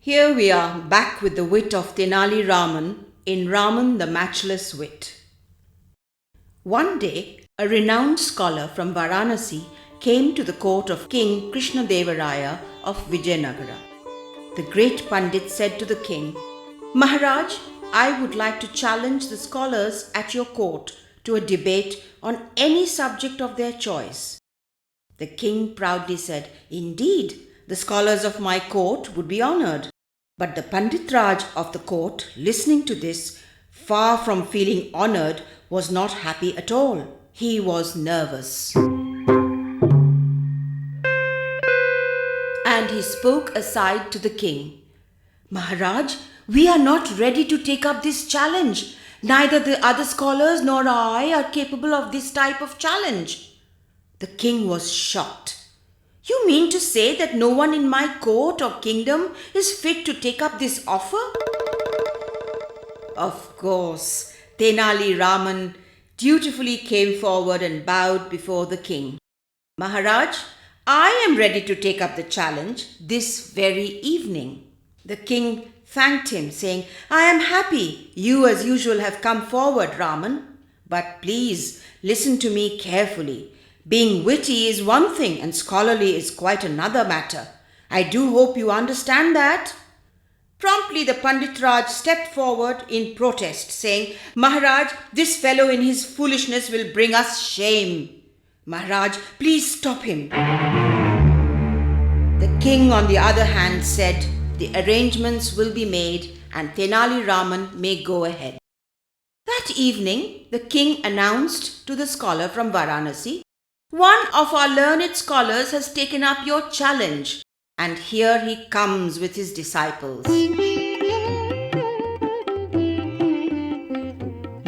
Here we are back with the wit of Tenali Raman in Raman the Matchless Wit. One day, a renowned scholar from Varanasi came to the court of King Krishnadevaraya of Vijayanagara. The great Pandit said to the king, Maharaj, I would like to challenge the scholars at your court to a debate on any subject of their choice. The king proudly said, Indeed, the scholars of my court would be honored. But the Pandit Raj of the court, listening to this, far from feeling honored, was not happy at all. He was nervous. And he spoke aside to the king. Maharaj, we are not ready to take up this challenge. Neither the other scholars nor I are capable of this type of challenge. The king was shocked. You mean to say that no one in my court or kingdom is fit to take up this offer? Of course, Tenali Raman dutifully came forward and bowed before the king. Maharaj, I am ready to take up the challenge this very evening. The king thanked him, saying, I am happy you as usual have come forward, Raman. But please listen to me carefully. Being witty is one thing and scholarly is quite another matter. I do hope you understand that. Promptly the Pandit Raj stepped forward in protest, saying, Maharaj, this fellow in his foolishness will bring us shame. Maharaj, please stop him. The king, on the other hand, said, the arrangements will be made and Tenali Raman may go ahead. That evening, the king announced to the scholar from Varanasi, one of our learned scholars has taken up your challenge, and here he comes with his disciples.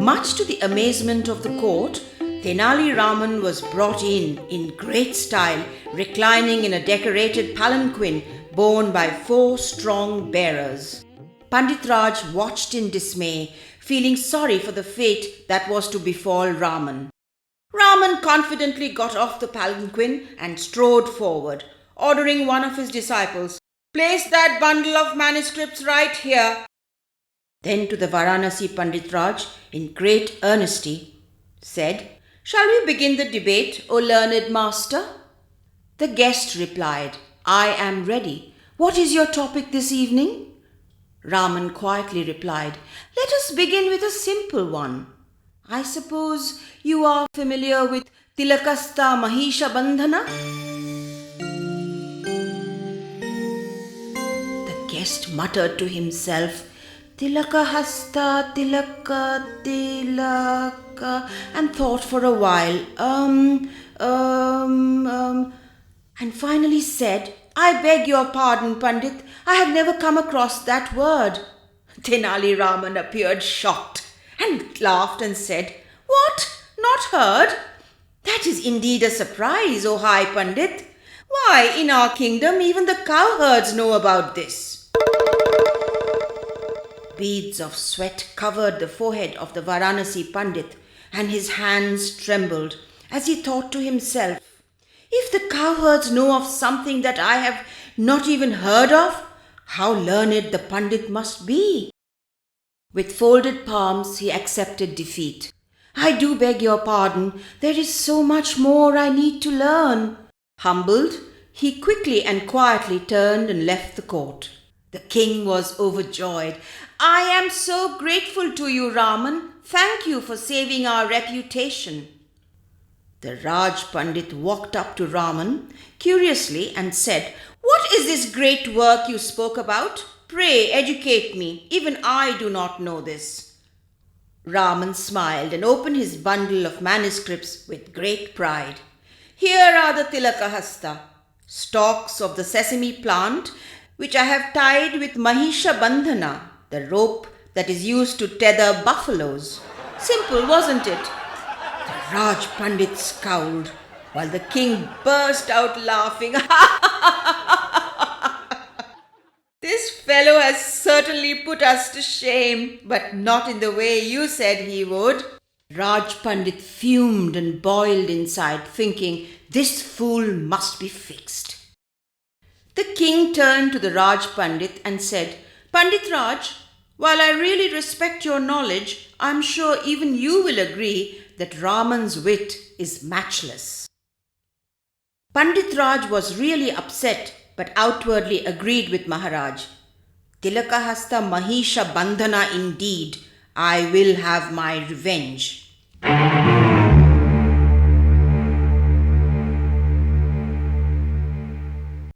Much to the amazement of the court, Tenali Raman was brought in great style, reclining in a decorated palanquin borne by 4 strong bearers. Pandit Raj watched in dismay, feeling sorry for the fate that was to befall Raman. Raman confidently got off the palanquin and strode forward, ordering one of his disciples, Place that bundle of manuscripts right here. Then to the Varanasi Pandit Raj, in great earnesty, said, Shall we begin the debate, O learned master? The guest replied, I am ready. What is your topic this evening? Raman quietly replied, Let us begin with a simple one. I suppose you are familiar with Tilakasta Mahisha Bandhana? The guest muttered to himself, Tilakahasta, Tilaka, and thought for a while, and finally said, I beg your pardon, Pandit, I have never come across that word. Tenali Raman appeared shocked and laughed and said, What? Not heard? That is indeed a surprise, O High Pandit. Why, in our kingdom even the cowherds know about this. Beads of sweat covered the forehead of the Varanasi Pandit, and his hands trembled as he thought to himself, If the cowherds know of something that I have not even heard of, how learned the Pandit must be. With folded palms, he accepted defeat. I do beg your pardon. There is so much more I need to learn. Humbled, he quickly and quietly turned and left the court. The king was overjoyed. I am so grateful to you, Raman. Thank you for saving our reputation. The Raj Pandit walked up to Raman curiously and said, What is this great work you spoke about? Pray educate me. Even I do not know this. Raman smiled and opened his bundle of manuscripts with great pride. Here are the Tilakahasta, stalks of the sesame plant, which I have tied with Mahisha Bandhana, the rope that is used to tether buffaloes. Simple, wasn't it? The Raj Pandit scowled, while the king burst out laughing. This fellow has certainly put us to shame, but not in the way you said he would. Raj Pandit fumed and boiled inside, thinking, This fool must be fixed. The king turned to the Raj Pandit and said, Pandit Raj, while I really respect your knowledge, I'm sure even you will agree that Raman's wit is matchless. Pandit Raj was really upset but outwardly agreed with Maharaj. Tilakahasta Mahisha Bandhana indeed. I will have my revenge.